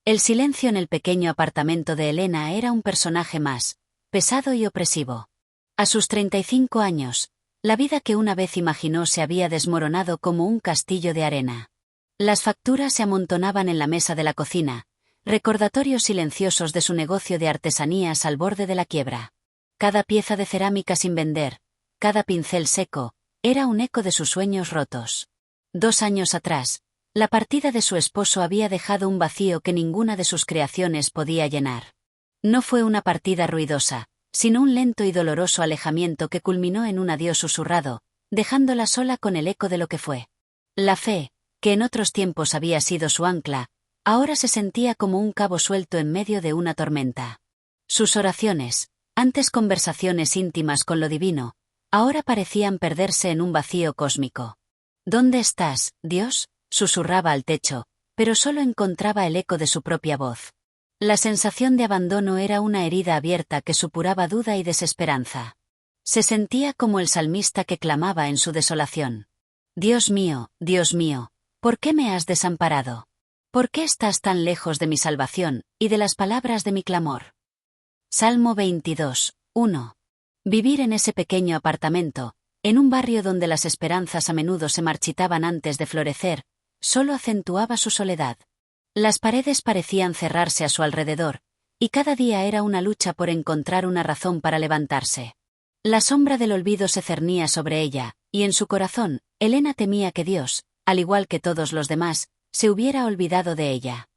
El silencio en el pequeño apartamento de Elena era un personaje más, pesado y opresivo. A sus 35 años, la vida que una vez imaginó se había desmoronado como un castillo de arena. Las facturas se amontonaban en la mesa de la cocina, recordatorios silenciosos de su negocio de artesanías al borde de la quiebra. Cada pieza de cerámica sin vender, cada pincel seco, era un eco de sus sueños rotos. 2 años atrás, la partida de su esposo había dejado un vacío que ninguna de sus creaciones podía llenar. No fue una partida ruidosa, sino un lento y doloroso alejamiento que culminó en un adiós susurrado, dejándola sola con el eco de lo que fue. La fe, que en otros tiempos había sido su ancla, ahora se sentía como un cabo suelto en medio de una tormenta. Sus oraciones, antes conversaciones íntimas con lo divino, ahora parecían perderse en un vacío cósmico. ¿Dónde estás, Dios?, susurraba al techo, pero solo encontraba el eco de su propia voz. La sensación de abandono era una herida abierta que supuraba duda y desesperanza. Se sentía como el salmista que clamaba en su desolación. Dios mío, ¿por qué me has desamparado? ¿Por qué estás tan lejos de mi salvación, y de las palabras de mi clamor? Salmo 22, 1. Vivir en ese pequeño apartamento, en un barrio donde las esperanzas a menudo se marchitaban antes de florecer, solo acentuaba su soledad. Las paredes parecían cerrarse a su alrededor, y cada día era una lucha por encontrar una razón para levantarse. La sombra del olvido se cernía sobre ella, y en su corazón, Elena temía que Dios, al igual que todos los demás, se hubiera olvidado de ella.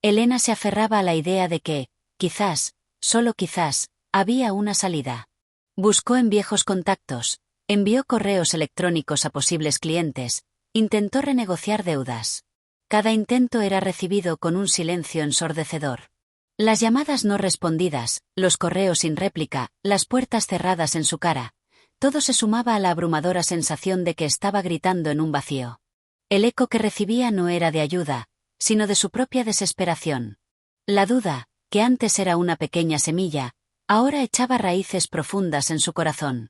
Elena se aferraba a la idea de que, quizás, solo quizás, había una salida. Buscó en viejos contactos, envió correos electrónicos a posibles clientes, intentó renegociar deudas. Cada intento era recibido con un silencio ensordecedor. Las llamadas no respondidas, los correos sin réplica, las puertas cerradas en su cara, todo se sumaba a la abrumadora sensación de que estaba gritando en un vacío. El eco que recibía no era de ayuda, sino de su propia desesperación. La duda, que antes era una pequeña semilla, ahora echaba raíces profundas en su corazón.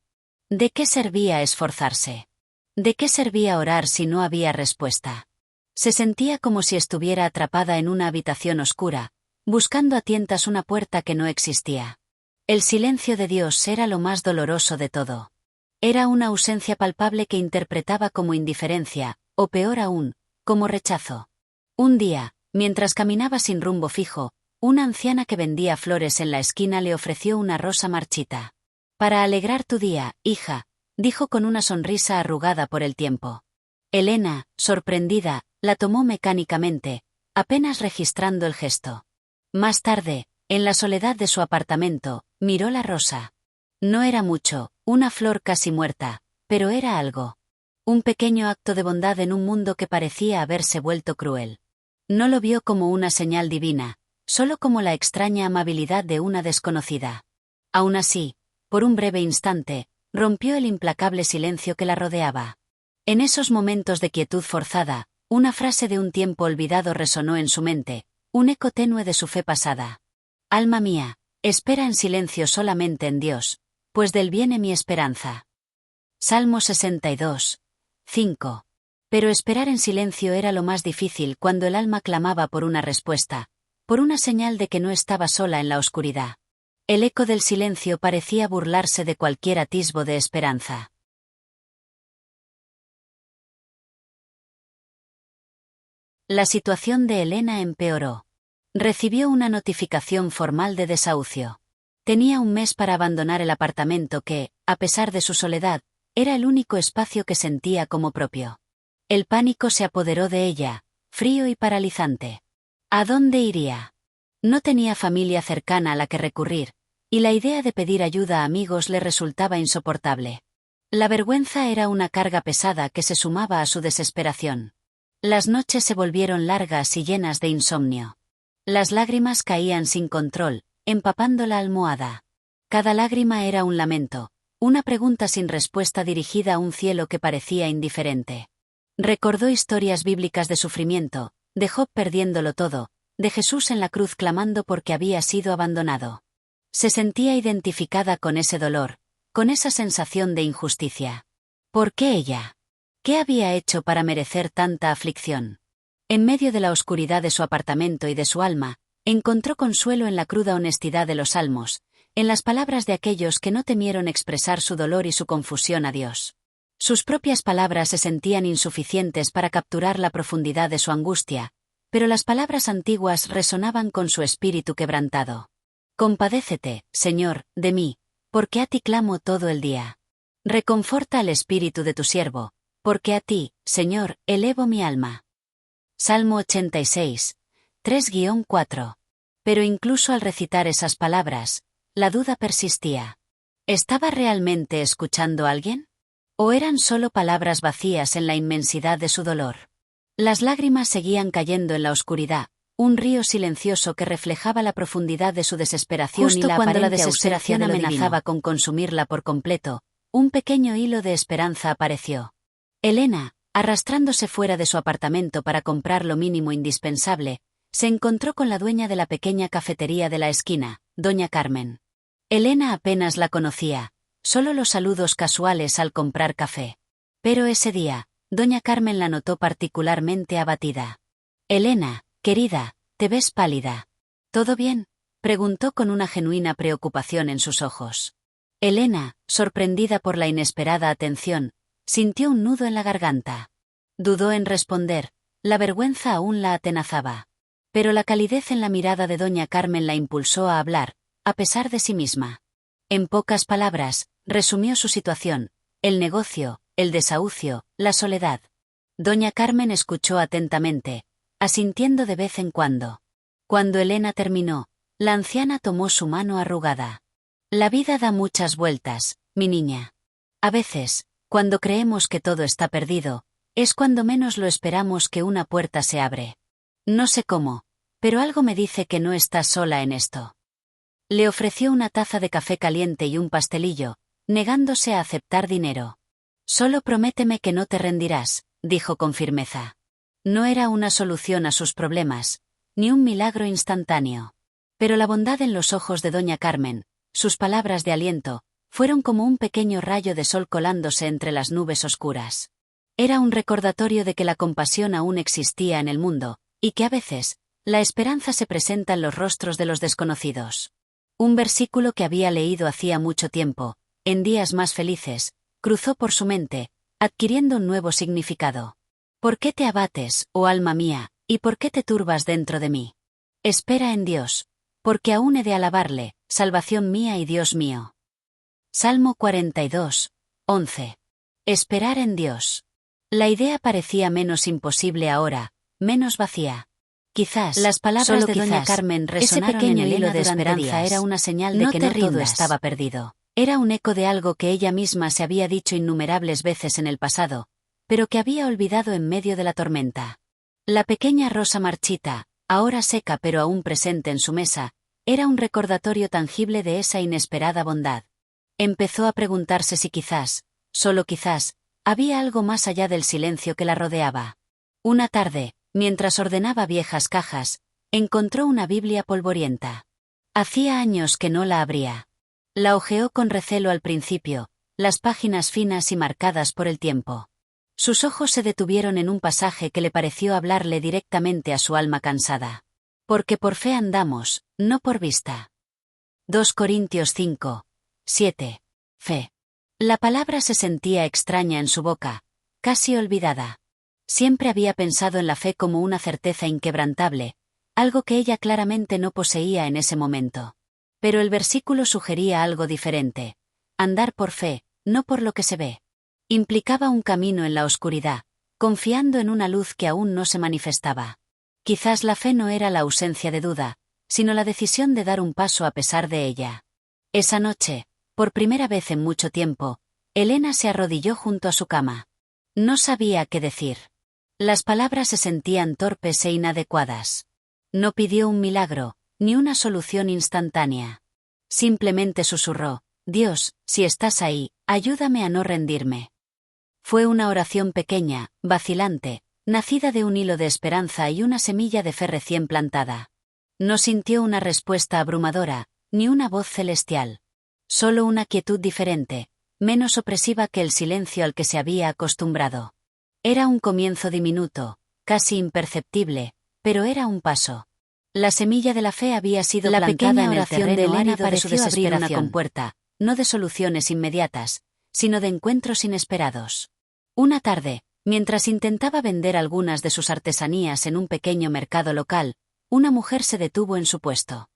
¿De qué servía esforzarse? ¿De qué servía orar si no había respuesta? Se sentía como si estuviera atrapada en una habitación oscura, buscando a tientas una puerta que no existía. El silencio de Dios era lo más doloroso de todo. Era una ausencia palpable que interpretaba como indiferencia, o peor aún, como rechazo. Un día, mientras caminaba sin rumbo fijo, una anciana que vendía flores en la esquina le ofreció una rosa marchita. «Para alegrar tu día, hija», dijo con una sonrisa arrugada por el tiempo. Elena, sorprendida, la tomó mecánicamente, apenas registrando el gesto. Más tarde, en la soledad de su apartamento, miró la rosa. No era mucho, una flor casi muerta, pero era algo. Un pequeño acto de bondad en un mundo que parecía haberse vuelto cruel. No lo vio como una señal divina, solo como la extraña amabilidad de una desconocida. Aún así, por un breve instante, rompió el implacable silencio que la rodeaba. En esos momentos de quietud forzada, una frase de un tiempo olvidado resonó en su mente, un eco tenue de su fe pasada. «Alma mía, espera en silencio solamente en Dios, pues de él viene mi esperanza». Salmo 62, 5. Pero esperar en silencio era lo más difícil cuando el alma clamaba por una respuesta, por una señal de que no estaba sola en la oscuridad. El eco del silencio parecía burlarse de cualquier atisbo de esperanza. La situación de Elena empeoró. Recibió una notificación formal de desahucio. Tenía un mes para abandonar el apartamento que, a pesar de su soledad, era el único espacio que sentía como propio. El pánico se apoderó de ella, frío y paralizante. ¿A dónde iría? No tenía familia cercana a la que recurrir, y la idea de pedir ayuda a amigos le resultaba insoportable. La vergüenza era una carga pesada que se sumaba a su desesperación. Las noches se volvieron largas y llenas de insomnio. Las lágrimas caían sin control, empapando la almohada. Cada lágrima era un lamento, una pregunta sin respuesta dirigida a un cielo que parecía indiferente. Recordó historias bíblicas de sufrimiento, de Job perdiéndolo todo, de Jesús en la cruz clamando porque había sido abandonado. Se sentía identificada con ese dolor, con esa sensación de injusticia. ¿Por qué ella? ¿Qué había hecho para merecer tanta aflicción? En medio de la oscuridad de su apartamento y de su alma, Encontró consuelo en la cruda honestidad de los salmos, en las palabras de aquellos que no temieron expresar su dolor y su confusión a Dios. Sus propias palabras se sentían insuficientes para capturar la profundidad de su angustia, pero las palabras antiguas resonaban con su espíritu quebrantado. Compadécete, Señor, de mí, porque a ti clamo todo el día. Reconforta al espíritu de tu siervo, porque a ti, Señor, elevo mi alma. Salmo 86, 3-4. Pero incluso al recitar esas palabras, la duda persistía. ¿Estaba realmente escuchando a alguien? ¿O eran solo palabras vacías en la inmensidad de su dolor? Las lágrimas seguían cayendo en la oscuridad, un río silencioso que reflejaba la profundidad de su desesperación. Justo y la cuando la desesperación amenazaba con consumirla por completo, un pequeño hilo de esperanza apareció. Elena, arrastrándose fuera de su apartamento para comprar lo mínimo indispensable, se encontró con la dueña de la pequeña cafetería de la esquina, doña Carmen. Elena apenas la conocía, solo los saludos casuales al comprar café. Pero ese día, doña Carmen la notó particularmente abatida. Elena, querida, te ves pálida. ¿Todo bien?, preguntó con una genuina preocupación en sus ojos. Elena, sorprendida por la inesperada atención, sintió un nudo en la garganta. Dudó en responder, la vergüenza aún la atenazaba. Pero la calidez en la mirada de doña Carmen la impulsó a hablar, a pesar de sí misma. En pocas palabras, resumió su situación: el negocio, el desahucio, la soledad. Doña Carmen escuchó atentamente, asintiendo de vez en cuando. Cuando Elena terminó, la anciana tomó su mano arrugada. La vida da muchas vueltas, mi niña. A veces, cuando creemos que todo está perdido, es cuando menos lo esperamos que una puerta se abre. No sé cómo, pero algo me dice que no estás sola en esto. Le ofreció una taza de café caliente y un pastelillo, negándose a aceptar dinero. Solo prométeme que no te rendirás, dijo con firmeza. No era una solución a sus problemas, ni un milagro instantáneo. Pero la bondad en los ojos de doña Carmen, sus palabras de aliento, fueron como un pequeño rayo de sol colándose entre las nubes oscuras. Era un recordatorio de que la compasión aún existía en el mundo, y que a veces, la esperanza se presenta en los rostros de los desconocidos. Un versículo que había leído hacía mucho tiempo, en días más felices, cruzó por su mente, adquiriendo un nuevo significado. ¿Por qué te abates, oh alma mía, y por qué te turbas dentro de mí? Espera en Dios, porque aún he de alabarle, salvación mía y Dios mío. Salmo 42, 11. Esperar en Dios. La idea parecía menos imposible ahora, menos vacía. Quizás, las palabras de doña Carmen resonaron ese pequeño hilo de esperanza era una señal de que no todo estaba perdido. Era un eco de algo que ella misma se había dicho innumerables veces en el pasado, pero que había olvidado en medio de la tormenta. La pequeña rosa marchita, ahora seca pero aún presente en su mesa, era un recordatorio tangible de esa inesperada bondad. Empezó a preguntarse si quizás, solo quizás, había algo más allá del silencio que la rodeaba. Una tarde, mientras ordenaba viejas cajas, encontró una Biblia polvorienta. Hacía años que no la abría. La hojeó con recelo al principio, las páginas finas y marcadas por el tiempo. Sus ojos se detuvieron en un pasaje que le pareció hablarle directamente a su alma cansada. Porque por fe andamos, no por vista. 2 Corintios 5, 7. Fe. La palabra se sentía extraña en su boca, casi olvidada. Siempre había pensado en la fe como una certeza inquebrantable, algo que ella claramente no poseía en ese momento. Pero el versículo sugería algo diferente: andar por fe, no por lo que se ve. Implicaba un camino en la oscuridad, confiando en una luz que aún no se manifestaba. Quizás la fe no era la ausencia de duda, sino la decisión de dar un paso a pesar de ella. Esa noche, por primera vez en mucho tiempo, Elena se arrodilló junto a su cama. No sabía qué decir. Las palabras se sentían torpes e inadecuadas. No pidió un milagro, ni una solución instantánea. Simplemente susurró: Dios, si estás ahí, ayúdame a no rendirme. Fue una oración pequeña, vacilante, nacida de un hilo de esperanza y una semilla de fe recién plantada. No sintió una respuesta abrumadora, ni una voz celestial. Solo una quietud diferente, menos opresiva que el silencio al que se había acostumbrado. Era un comienzo diminuto, casi imperceptible, pero era un paso. La semilla de la fe había sido La plantada pequeña en el oración terreno de Elena árido de su pareció abrir una desesperación, compuerta, no de soluciones inmediatas, sino de encuentros inesperados. Una tarde, mientras intentaba vender algunas de sus artesanías en un pequeño mercado local, una mujer se detuvo en su puesto.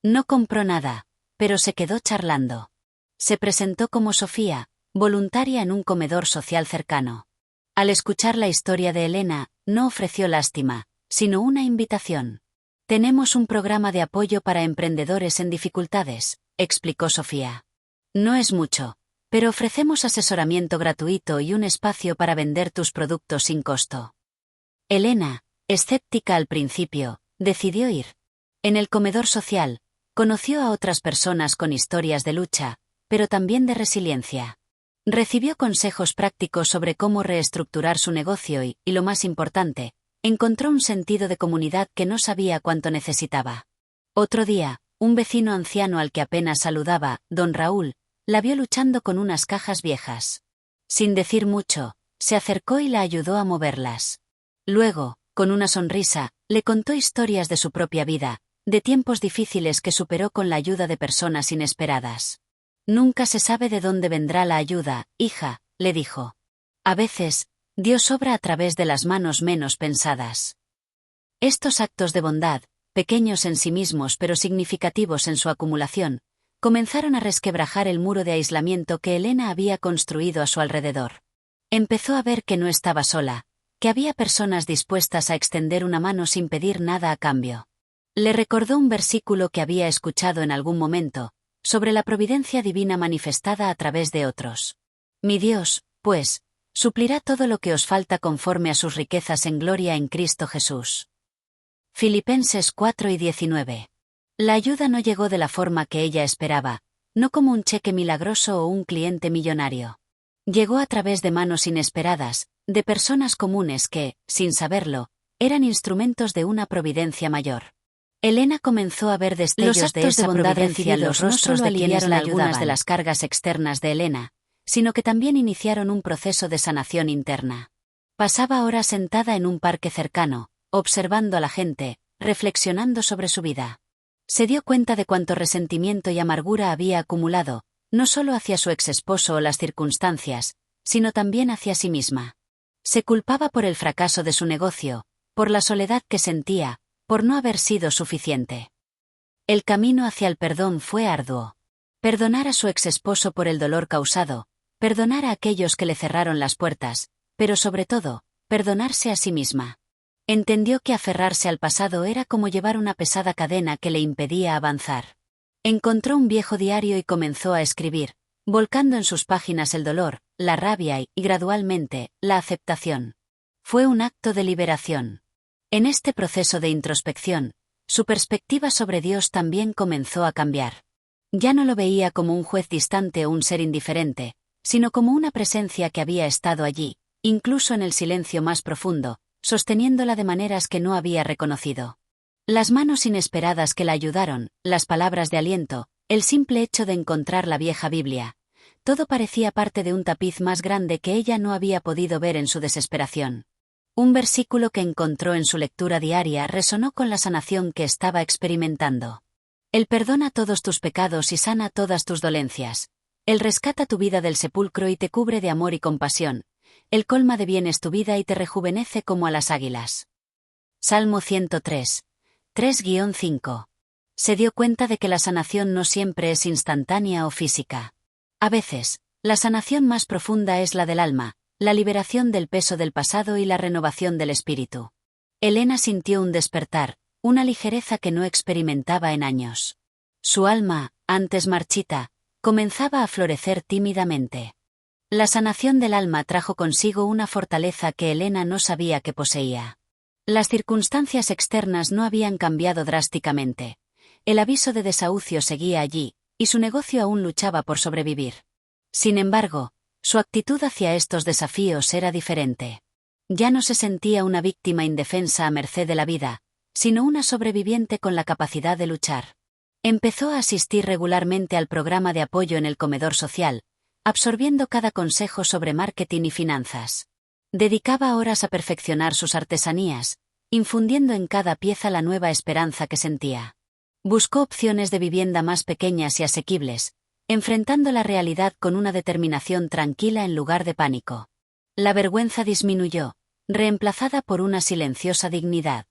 No compró nada, pero se quedó charlando. Se presentó como Sofía, voluntaria en un comedor social cercano. Al escuchar la historia de Elena, no ofreció lástima, sino una invitación. Tenemos un programa de apoyo para emprendedores en dificultades, explicó Sofía. No es mucho, pero ofrecemos asesoramiento gratuito y un espacio para vender tus productos sin costo. Elena, escéptica al principio, decidió ir. En el comedor social, conoció a otras personas con historias de lucha, pero también de resiliencia. Recibió consejos prácticos sobre cómo reestructurar su negocio y, lo más importante, encontró un sentido de comunidad que no sabía cuánto necesitaba. Otro día, un vecino anciano al que apenas saludaba, don Raúl, la vio luchando con unas cajas viejas. Sin decir mucho, se acercó y la ayudó a moverlas. Luego, con una sonrisa, le contó historias de su propia vida, de tiempos difíciles que superó con la ayuda de personas inesperadas. Nunca se sabe de dónde vendrá la ayuda, hija, le dijo. A veces, Dios obra a través de las manos menos pensadas. Estos actos de bondad, pequeños en sí mismos pero significativos en su acumulación, comenzaron a resquebrajar el muro de aislamiento que Elena había construido a su alrededor. Empezó a ver que no estaba sola, que había personas dispuestas a extender una mano sin pedir nada a cambio. Le recordó un versículo que había escuchado en algún momento, sobre la providencia divina manifestada a través de otros. Mi Dios, pues, suplirá todo lo que os falta conforme a sus riquezas en gloria en Cristo Jesús. Filipenses 4:19. La ayuda no llegó de la forma que ella esperaba, no como un cheque milagroso o un cliente millonario. Llegó a través de manos inesperadas, de personas comunes que, sin saberlo, eran instrumentos de una providencia mayor. Elena comenzó a ver destellos de esa providencia en los rostros de quienes la ayudaban. Algunas de las cargas externas de Elena, sino que también iniciaron un proceso de sanación interna. Pasaba horas sentada en un parque cercano, observando a la gente, reflexionando sobre su vida. Se dio cuenta de cuánto resentimiento y amargura había acumulado, no solo hacia su exesposo o las circunstancias, sino también hacia sí misma. Se culpaba por el fracaso de su negocio, por la soledad que sentía, por no haber sido suficiente. El camino hacia el perdón fue arduo. Perdonar a su exesposo por el dolor causado, perdonar a aquellos que le cerraron las puertas, pero sobre todo, perdonarse a sí misma. Entendió que aferrarse al pasado era como llevar una pesada cadena que le impedía avanzar. Encontró un viejo diario y comenzó a escribir, volcando en sus páginas el dolor, la rabia y, gradualmente, la aceptación. Fue un acto de liberación. En este proceso de introspección, su perspectiva sobre Dios también comenzó a cambiar. Ya no lo veía como un juez distante o un ser indiferente, sino como una presencia que había estado allí, incluso en el silencio más profundo, sosteniéndola de maneras que no había reconocido. Las manos inesperadas que la ayudaron, las palabras de aliento, el simple hecho de encontrar la vieja Biblia, todo parecía parte de un tapiz más grande que ella no había podido ver en su desesperación. Un versículo que encontró en su lectura diaria resonó con la sanación que estaba experimentando. Él perdona todos tus pecados y sana todas tus dolencias. Él rescata tu vida del sepulcro y te cubre de amor y compasión. Él colma de bienes tu vida y te rejuvenece como a las águilas. Salmo 103. 3-5. Se dio cuenta de que la sanación no siempre es instantánea o física. A veces, la sanación más profunda es la del alma, la liberación del peso del pasado y la renovación del espíritu. Elena sintió un despertar, una ligereza que no experimentaba en años. Su alma, antes marchita, comenzaba a florecer tímidamente. La sanación del alma trajo consigo una fortaleza que Elena no sabía que poseía. Las circunstancias externas no habían cambiado drásticamente. El aviso de desahucio seguía allí, y su negocio aún luchaba por sobrevivir. Sin embargo, su actitud hacia estos desafíos era diferente. Ya no se sentía una víctima indefensa a merced de la vida, sino una sobreviviente con la capacidad de luchar. Empezó a asistir regularmente al programa de apoyo en el comedor social, absorbiendo cada consejo sobre marketing y finanzas. Dedicaba horas a perfeccionar sus artesanías, infundiendo en cada pieza la nueva esperanza que sentía. Buscó opciones de vivienda más pequeñas y asequibles, enfrentando la realidad con una determinación tranquila en lugar de pánico. La vergüenza disminuyó, reemplazada por una silenciosa dignidad.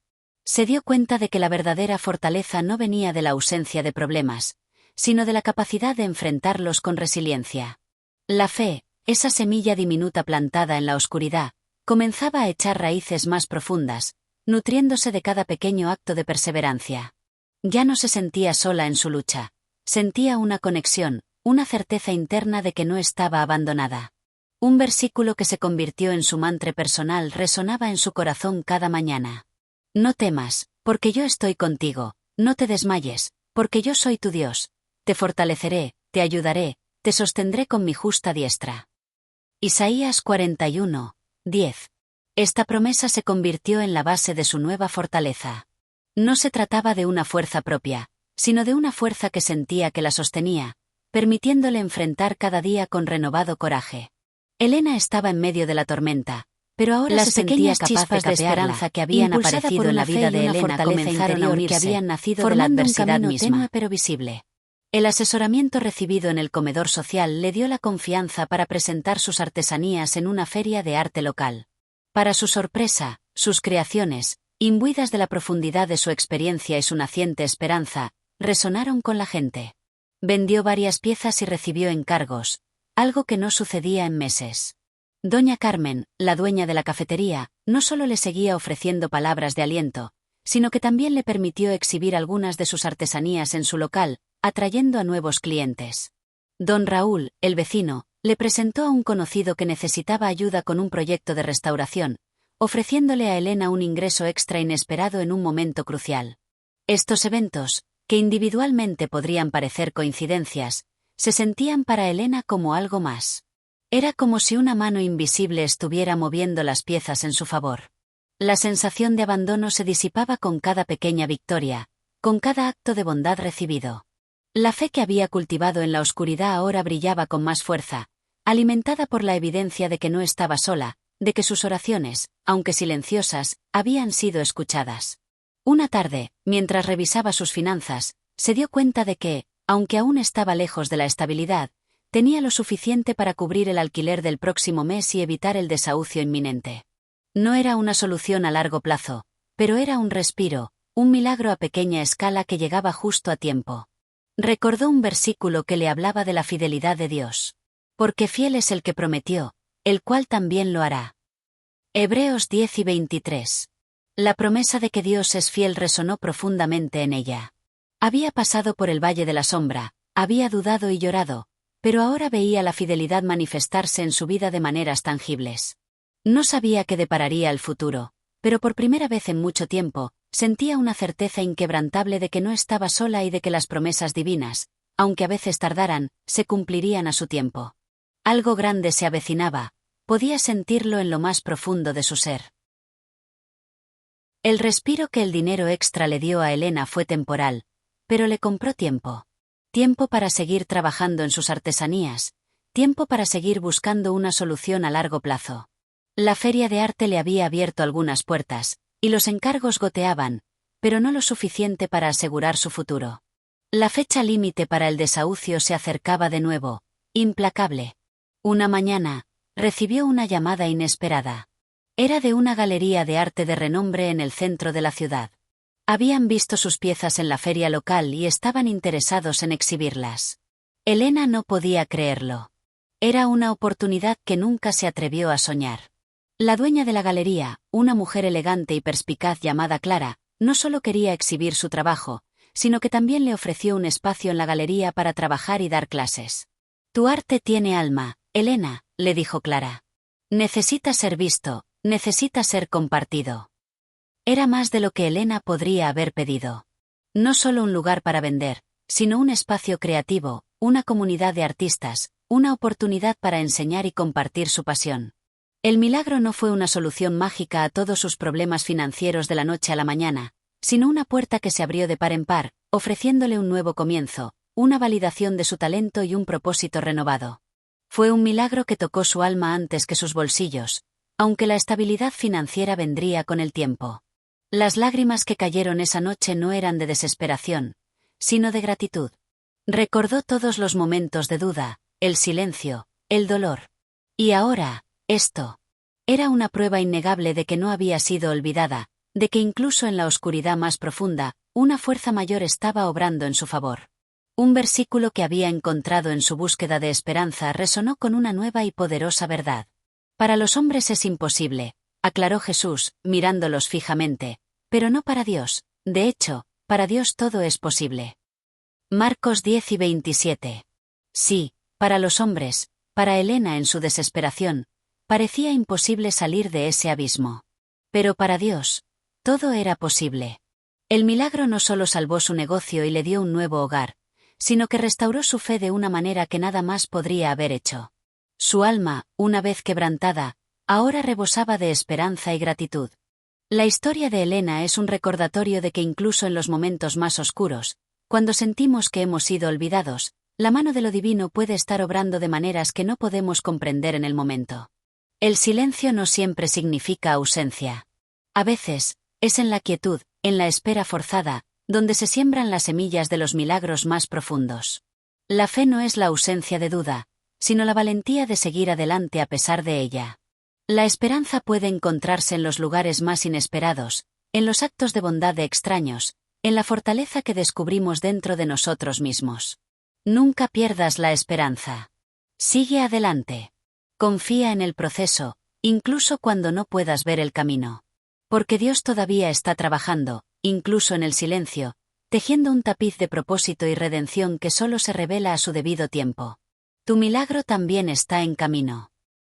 Se dio cuenta de que la verdadera fortaleza no venía de la ausencia de problemas, sino de la capacidad de enfrentarlos con resiliencia. La fe, esa semilla diminuta plantada en la oscuridad, comenzaba a echar raíces más profundas, nutriéndose de cada pequeño acto de perseverancia. Ya no se sentía sola en su lucha. Sentía una conexión, una certeza interna de que no estaba abandonada. Un versículo que se convirtió en su mantra personal resonaba en su corazón cada mañana. No temas, porque yo estoy contigo, no te desmayes, porque yo soy tu Dios, te fortaleceré, te ayudaré, te sostendré con mi justa diestra. Isaías 41, 10. Esta promesa se convirtió en la base de su nueva fortaleza. No se trataba de una fuerza propia, sino de una fuerza que sentía que la sostenía, permitiéndole enfrentar cada día con renovado coraje. Elena estaba en medio de la tormenta, pero ahora Las se pequeñas sentía capaz chispas de esperanza que habían impulsada aparecido por en la una fe vida y de una Elena fortaleza comenzaron a interior unirse, que habían nacido de la formando un adversidad camino misma. tenue pero visible. El asesoramiento recibido en el comedor social le dio la confianza para presentar sus artesanías en una feria de arte local. Para su sorpresa, sus creaciones, imbuidas de la profundidad de su experiencia y su naciente esperanza, resonaron con la gente. Vendió varias piezas y recibió encargos, algo que no sucedía en meses. Doña Carmen, la dueña de la cafetería, no solo le seguía ofreciendo palabras de aliento, sino que también le permitió exhibir algunas de sus artesanías en su local, atrayendo a nuevos clientes. Don Raúl, el vecino, le presentó a un conocido que necesitaba ayuda con un proyecto de restauración, ofreciéndole a Elena un ingreso extra inesperado en un momento crucial. Estos eventos, que individualmente podrían parecer coincidencias, se sentían para Elena como algo más. Era como si una mano invisible estuviera moviendo las piezas en su favor. La sensación de abandono se disipaba con cada pequeña victoria, con cada acto de bondad recibido. La fe que había cultivado en la oscuridad ahora brillaba con más fuerza, alimentada por la evidencia de que no estaba sola, de que sus oraciones, aunque silenciosas, habían sido escuchadas. Una tarde, mientras revisaba sus finanzas, se dio cuenta de que, aunque aún estaba lejos de la estabilidad, tenía lo suficiente para cubrir el alquiler del próximo mes y evitar el desahucio inminente. No era una solución a largo plazo, pero era un respiro, un milagro a pequeña escala que llegaba justo a tiempo. Recordó un versículo que le hablaba de la fidelidad de Dios. Porque fiel es el que prometió, el cual también lo hará. Hebreos 10 y 23. La promesa de que Dios es fiel resonó profundamente en ella. Había pasado por el valle de la sombra, había dudado y llorado, pero ahora veía la fidelidad manifestarse en su vida de maneras tangibles. No sabía qué depararía el futuro, pero por primera vez en mucho tiempo, sentía una certeza inquebrantable de que no estaba sola y de que las promesas divinas, aunque a veces tardaran, se cumplirían a su tiempo. Algo grande se avecinaba, podía sentirlo en lo más profundo de su ser. El respiro que el dinero extra le dio a Elena fue temporal, pero le compró tiempo. Tiempo para seguir trabajando en sus artesanías, tiempo para seguir buscando una solución a largo plazo. La feria de arte le había abierto algunas puertas, y los encargos goteaban, pero no lo suficiente para asegurar su futuro. La fecha límite para el desahucio se acercaba de nuevo, implacable. Una mañana, recibió una llamada inesperada. Era de una galería de arte de renombre en el centro de la ciudad. Habían visto sus piezas en la feria local y estaban interesados en exhibirlas. Elena no podía creerlo. Era una oportunidad que nunca se atrevió a soñar. La dueña de la galería, una mujer elegante y perspicaz llamada Clara, no solo quería exhibir su trabajo, sino que también le ofreció un espacio en la galería para trabajar y dar clases. Tu arte tiene alma, Elena, le dijo Clara. Necesita ser visto, necesita ser compartido. Era más de lo que Elena podría haber pedido. No solo un lugar para vender, sino un espacio creativo, una comunidad de artistas, una oportunidad para enseñar y compartir su pasión. El milagro no fue una solución mágica a todos sus problemas financieros de la noche a la mañana, sino una puerta que se abrió de par en par, ofreciéndole un nuevo comienzo, una validación de su talento y un propósito renovado. Fue un milagro que tocó su alma antes que sus bolsillos, aunque la estabilidad financiera vendría con el tiempo. Las lágrimas que cayeron esa noche no eran de desesperación, sino de gratitud. Recordó todos los momentos de duda, el silencio, el dolor. Y ahora, esto. Era una prueba innegable de que no había sido olvidada, de que incluso en la oscuridad más profunda, una fuerza mayor estaba obrando en su favor. Un versículo que había encontrado en su búsqueda de esperanza resonó con una nueva y poderosa verdad. Para los hombres es imposible, aclaró Jesús, mirándolos fijamente, pero no para Dios, de hecho, para Dios todo es posible. Marcos 10 y 27. Sí, para los hombres, para Elena en su desesperación, parecía imposible salir de ese abismo. Pero para Dios, todo era posible. El milagro no solo salvó su negocio y le dio un nuevo hogar, sino que restauró su fe de una manera que nada más podría haber hecho. Su alma, una vez quebrantada, ahora rebosaba de esperanza y gratitud. La historia de Elena es un recordatorio de que incluso en los momentos más oscuros, cuando sentimos que hemos sido olvidados, la mano de lo divino puede estar obrando de maneras que no podemos comprender en el momento. El silencio no siempre significa ausencia. A veces, es en la quietud, en la espera forzada, donde se siembran las semillas de los milagros más profundos. La fe no es la ausencia de duda, sino la valentía de seguir adelante a pesar de ella. La esperanza puede encontrarse en los lugares más inesperados, en los actos de bondad de extraños, en la fortaleza que descubrimos dentro de nosotros mismos. Nunca pierdas la esperanza. Sigue adelante. Confía en el proceso, incluso cuando no puedas ver el camino. Porque Dios todavía está trabajando, incluso en el silencio, tejiendo un tapiz de propósito y redención que solo se revela a su debido tiempo. Tu milagro también está en camino.